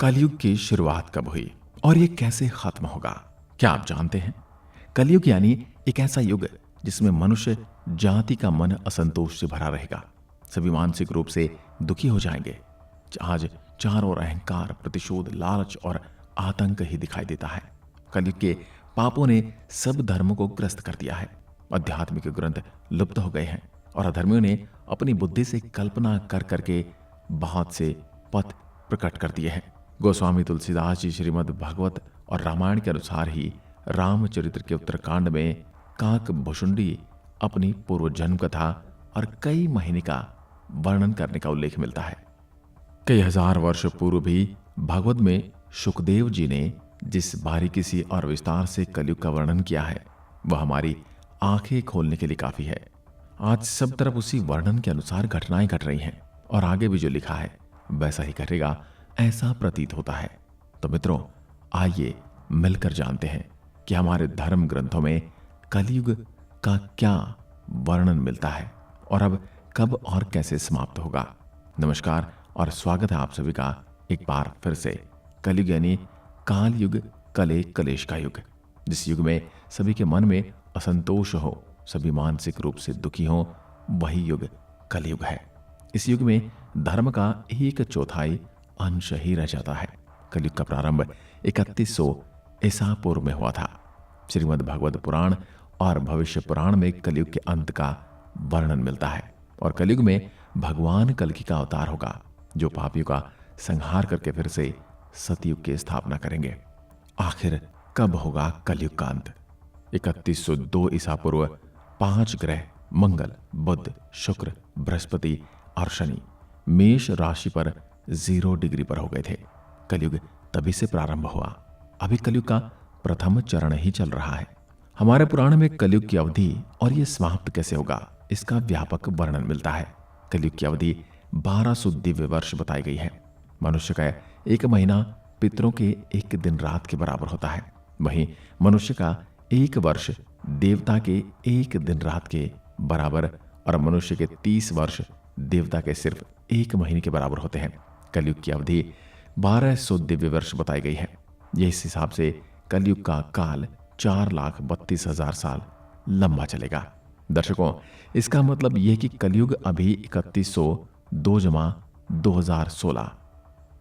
कलयुग की शुरुआत कब हुई और ये कैसे खत्म होगा, क्या आप जानते हैं? कलयुग यानी एक ऐसा युग जिसमें मनुष्य जाति का मन असंतोष से भरा रहेगा। सभी मानसिक रूप से दुखी हो जाएंगे। आज चारों ओर अहंकार, प्रतिशोध, लालच और आतंक ही दिखाई देता है। कलयुग के पापों ने सब धर्मों को ग्रस्त कर दिया है। आध्यात्मिक ग्रंथ लुप्त हो गए हैं और अधर्मियों ने अपनी बुद्धि से कल्पना कर करके बहुत से पथ प्रकट कर दिए हैं। गोस्वामी तुलसीदास जी श्रीमद् भागवत और रामायण के अनुसार ही रामचरित्र के उत्तरकांड में काक भुषुंडी अपनी पूर्व जन्म कथा और कई महीने का वर्णन करने का उल्लेख मिलता है। कई हजार वर्ष पूर्व भी भागवत में शुकदेव जी ने जिस बारीकी से और विस्तार से कलयुग का वर्णन किया है वह हमारी आंखें खोलने के लिए काफी है। आज सब तरफ उसी वर्णन के अनुसार घटनाएं घट रही हैं और आगे भी जो लिखा है वैसा ही करेगा, ऐसा प्रतीत होता है। तो मित्रों, आइए मिलकर जानते हैं कि हमारे धर्म ग्रंथों में कलयुग का क्या वर्णन मिलता है और अब कब और कैसे समाप्त होगा। नमस्कार और स्वागत है आप सभी का एक बार फिर से। कलयुग यानी काल युग, कले कलेश का युग, जिस युग में सभी के मन में असंतोष हो, सभी मानसिक रूप से दुखी हो, वही युग कलयुग है। इस युग में धर्म का 1/4 अंश ही रह जाता है। कलयुग का प्रारंभ 3100 ईसा पूर्व में हुआ था। श्रीमद् भागवत पुराण और भविष्य पुराण में कलयुग के अंत का वर्णन मिलता है और कलयुग में भगवान कल्कि का अवतार होगा जो पापियों का संहार करके फिर से सतयुग की स्थापना करेंगे। आखिर कब होगा कलयुग का अंत? 3102 ईसा पूर्व 5 ग्रह मंगल, बुध, शुक्र, बृहस्पति और शनि मेष राशि पर 0 डिग्री पर हो गए थे। कलयुग तभी से प्रारंभ हुआ। अभी कलयुग का प्रथम चरण ही चल रहा है। हमारे पुराण में कलयुग की अवधि और ये समाप्त कैसे होगा इसका व्यापक वर्णन मिलता है। कलयुग की अवधि 1200 दिव्य वर्ष बताई गई है। मनुष्य का 1 महीना पितरों के 1 दिन रात के बराबर होता है। वहीं मनुष्य का 1 वर्ष देवता के 1 दिन रात के बराबर और मनुष्य के 30 वर्ष देवता के सिर्फ 1 महीने के बराबर होते हैं। कलयुग की अवधि 1200 दिव्य वर्ष बताई गई है। यह इस हिसाब से कलयुग का काल 4,32,000 साल लंबा चलेगा। दर्शकों, इसका मतलब यह कि कलयुग अभी 3102-2016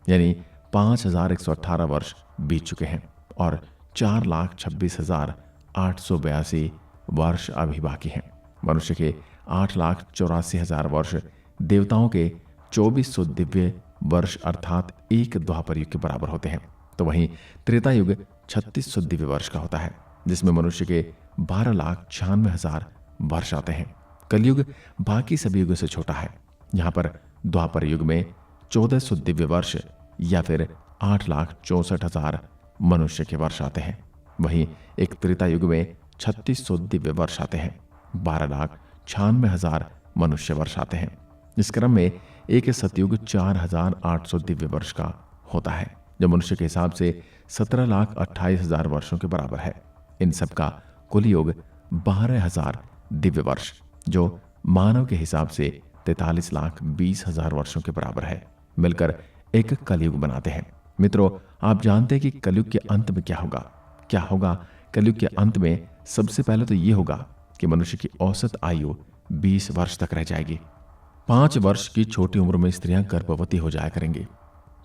यानी 5,118 वर्ष बीत चुके हैं और 4,26,882 वर्ष अभी बाकी हैं। मनुष्य के 8,84,000 वर्ष, देवताओं के 2,400 दिव्य वर्ष अर्थात 1 द्वापर युग के बराबर होते हैं। तो वहीं त्रेता युग 3,600 दिव्य वर्ष का होता है जिसमें मनुष्य के 12,96,000 वर्ष आते हैं। कलयुग बाकी सभी युगों से छोटा है। यहाँ पर द्वापर युग में 1,400 दिव्य वर्ष या फिर 8,64,000 मनुष्य के वर्ष आते हैं। वहीं एक त्रेता युग में 3,600 दिव्य वर्ष आते हैं। 12,96,000 मनुष्य वर्ष आते हैं। इस क्रम में एक सतयुग 4,800 दिव्य वर्ष का होता है जो मनुष्य के हिसाब से 17,28,000 वर्षों के बराबर है। इन सब का कुल योग 12,000 दिव्य वर्ष जो मानव के हिसाब से 43,20,000 वर्षों के बराबर है, मिलकर एक कलयुग बनाते हैं। मित्रों, आप जानते हैं कि कलयुग के अंत में क्या होगा? क्या होगा कलयुग के अंत में? सबसे पहले तो ये होगा कि मनुष्य की औसत आयु 20 वर्ष तक रह जाएगी। 5 वर्ष की छोटी उम्र में स्त्रियां गर्भवती हो जाया करेंगी।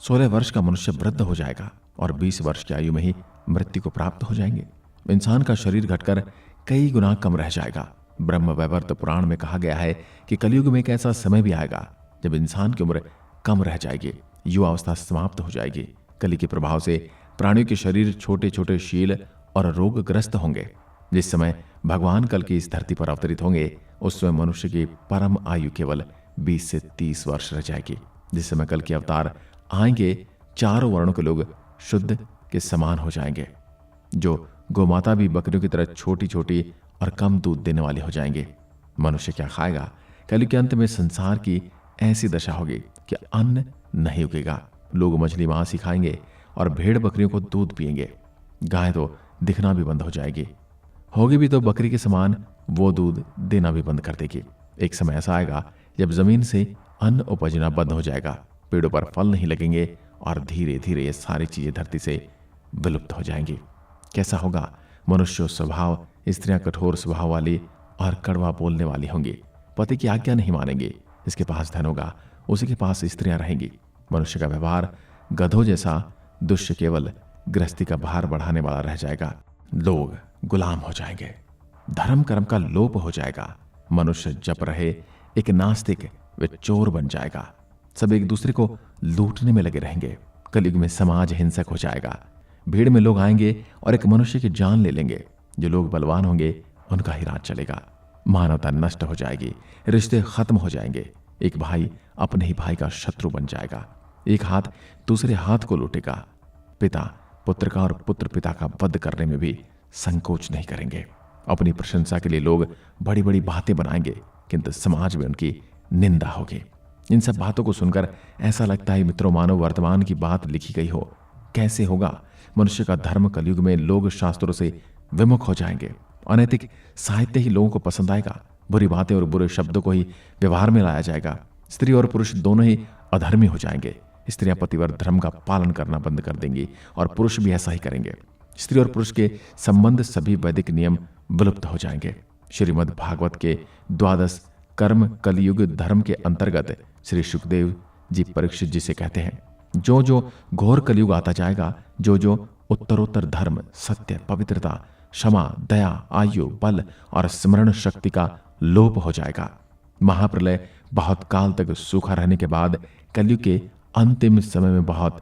16 वर्ष का मनुष्य वृद्ध हो जाएगा और 20 वर्ष की आयु में ही मृत्यु को प्राप्त हो जाएंगे। इंसान का शरीर घटकर कई गुना कम रह जाएगा। ब्रह्म वैवर्त पुराण में कहा गया है कि कलयुग में एक ऐसा समय भी आएगा जब इंसान की उम्र कम रह जाएगी, युवावस्था समाप्त हो जाएगी। कली के प्रभाव से प्राणियों के शरीर छोटे छोटे शील और रोगग्रस्त होंगे। जिस समय भगवान कल की इस धरती पर अवतरित होंगे उस समय मनुष्य की परम आयु केवल 20 से 30 वर्ष रह जाएगी। जिस समय कल के अवतार आएंगे, चारों वर्णों के लोग शुद्ध के समान हो जाएंगे। जो गोमाता भी बकरियों की तरह छोटी छोटी और कम दूध देने वाले हो जाएंगे। मनुष्य क्या खाएगा? कलयुग के अंत में संसार की ऐसी दशा होगी कि अन्न नहीं उगेगा। लोग मछली मांस ही खाएंगे और भेड़ बकरियों को दूध पिएंगे। गाय तो दिखना भी बंद हो जाएगी। होगी भी तो बकरी के समान वो दूध देना भी बंद कर देगी। एक समय ऐसा आएगा जब जमीन से अन्न उपजना बंद हो जाएगा, पेड़ों पर फल नहीं लगेंगे और धीरे धीरे ये सारी चीजें धरती से विलुप्त हो जाएंगी। कैसा होगा? मनुष्य स्वभाव, स्त्रियां कठोर स्वभाव वाली और कड़वा बोलने वाली होंगी। पति की आज्ञा नहीं मानेंगे। जिसके पास धन होगा उसी के पास स्त्रियां रहेंगी। मनुष्य का व्यवहार गधों जैसा दुष्य केवल गृहस्थी का भार बढ़ाने वाला रह जाएगा। लोग गुलाम हो जाएंगे। धर्म कर्म का लोप हो जाएगा। मनुष्य जप रहे एक नास्तिक व चोर बन जाएगा। सब एक दूसरे को लूटने में लगे रहेंगे। कलयुग में समाज हिंसक हो जाएगा। भीड़ में लोग आएंगे और एक मनुष्य की जान ले लेंगे। जो लोग बलवान होंगे उनका ही राज चलेगा। मानवता नष्ट हो जाएगी। रिश्ते खत्म हो जाएंगे। एक भाई अपने ही भाई का शत्रु बन जाएगा। एक हाथ दूसरे हाथ को लूटेगा। पिता पुत्र का और पुत्र पिता का वध करने में भी संकोच नहीं करेंगे। अपनी प्रशंसा के लिए लोग बड़ी बड़ी बातें बनाएंगे, किंतु समाज में उनकी निंदा होगी। इन सब बातों को सुनकर ऐसा लगता है मित्रों मानो वर्तमान की बात लिखी गई हो। कैसे होगा? मनुष्य का धर्म कलयुग में लोग शास्त्रों से विमुख हो जाएंगे। अनैतिक साहित्य ही लोगों को पसंद आएगा। बुरी बातें और बुरे शब्दों को ही व्यवहार में लाया जाएगा। स्त्री और पुरुष दोनों ही अधर्मी हो जाएंगे। स्त्रियां पतिव्रत धर्म का पालन करना बंद कर देंगी और पुरुष भी ऐसा ही करेंगे। स्त्री और पुरुष के संबंध सभी वैदिक नियम विलुप्त हो जाएंगे। श्रीमद् भागवत के 12 कर्म कलयुग धर्म के अंतर्गत श्री सुखदेव जी परीक्षित जी से कहते हैं, जो जो घोर कलयुग आता जाएगा, जो जो उत्तरोत्तर धर्म, सत्य, पवित्रता, क्षमा, दया, आयु, बल और स्मरण शक्ति का लोप हो जाएगा। महाप्रलय बहुत काल तक सूखा रहने के बाद कलयुग के अंतिम समय में बहुत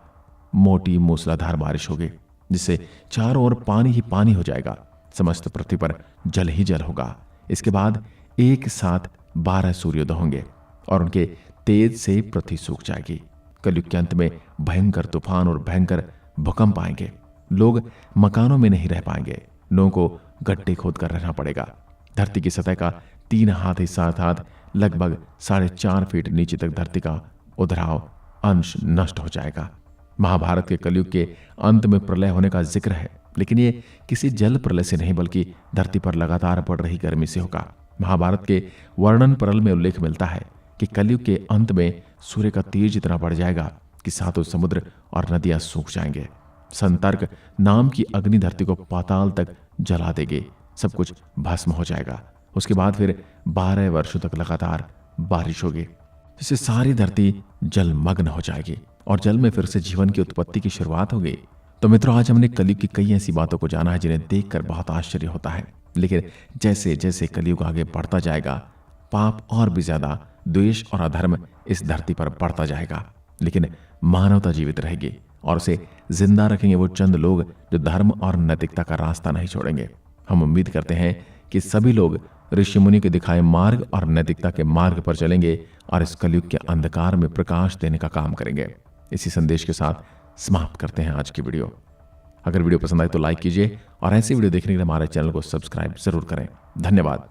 मोटी मूसलाधार बारिश होगी, जिससे चारों ओर पानी ही पानी हो जाएगा। समस्त पृथ्वी पर जल ही जल होगा। इसके बाद एक साथ 12 सूर्योदय होंगे और उनके तेज से पृथ्वी सूख जाएगी। कलयुग के अंत में भयंकर तूफान और भयंकर भूकंप आएंगे। लोग मकानों में नहीं रह पाएंगे। लोगों को गड्ढे खोद कर रहना पड़ेगा। धरती की सतह का 3 हाथ ही 7 हाथ लगभग 4.5 फीट नीचे तक धरती का उधराव अंश नष्ट हो जाएगा। महाभारत के कलयुग के अंत में प्रलय होने का जिक्र है, लेकिन ये किसी जल प्रलय से नहीं बल्कि धरती पर लगातार बढ़ रही गर्मी से होगा। महाभारत के वर्णन परल में उल्लेख मिलता है कि कलयुग के अंत में सूर्य का तेज इतना बढ़ जाएगा कि सातों समुद्र और नदियां सूख जाएंगे। संतर्क नाम की अग्नि धरती को पाताल तक जला देगी। सब कुछ भस्म हो जाएगा। उसके बाद फिर 12 वर्षों तक लगातार बारिश होगी, जिससे सारी धरती जलमग्न हो जाएगी और जल में फिर से जीवन की उत्पत्ति की शुरुआत होगी। तो मित्रों, आज हमने कलयुग की कई ऐसी बातों को जाना है जिन्हें देखकर बहुत आश्चर्य होता है। लेकिन जैसे जैसे कलयुग आगे बढ़ता जाएगा, पाप और भी ज्यादा, द्वेष और अधर्म इस धरती पर बढ़ता जाएगा। लेकिन मानवता जीवित रहेगी और उसे जिंदा रखेंगे वो चंद लोग जो धर्म और नैतिकता का रास्ता नहीं छोड़ेंगे। हम उम्मीद करते हैं कि सभी लोग ऋषि मुनि के दिखाए मार्ग और नैतिकता के मार्ग पर चलेंगे और इस कलयुग के अंधकार में प्रकाश देने का काम करेंगे। इसी संदेश के साथ समाप्त करते हैं आज की वीडियो। अगर वीडियो पसंद आए तो लाइक कीजिए और ऐसी वीडियो देखने के लिए हमारे चैनल को सब्सक्राइब जरूर करें। धन्यवाद।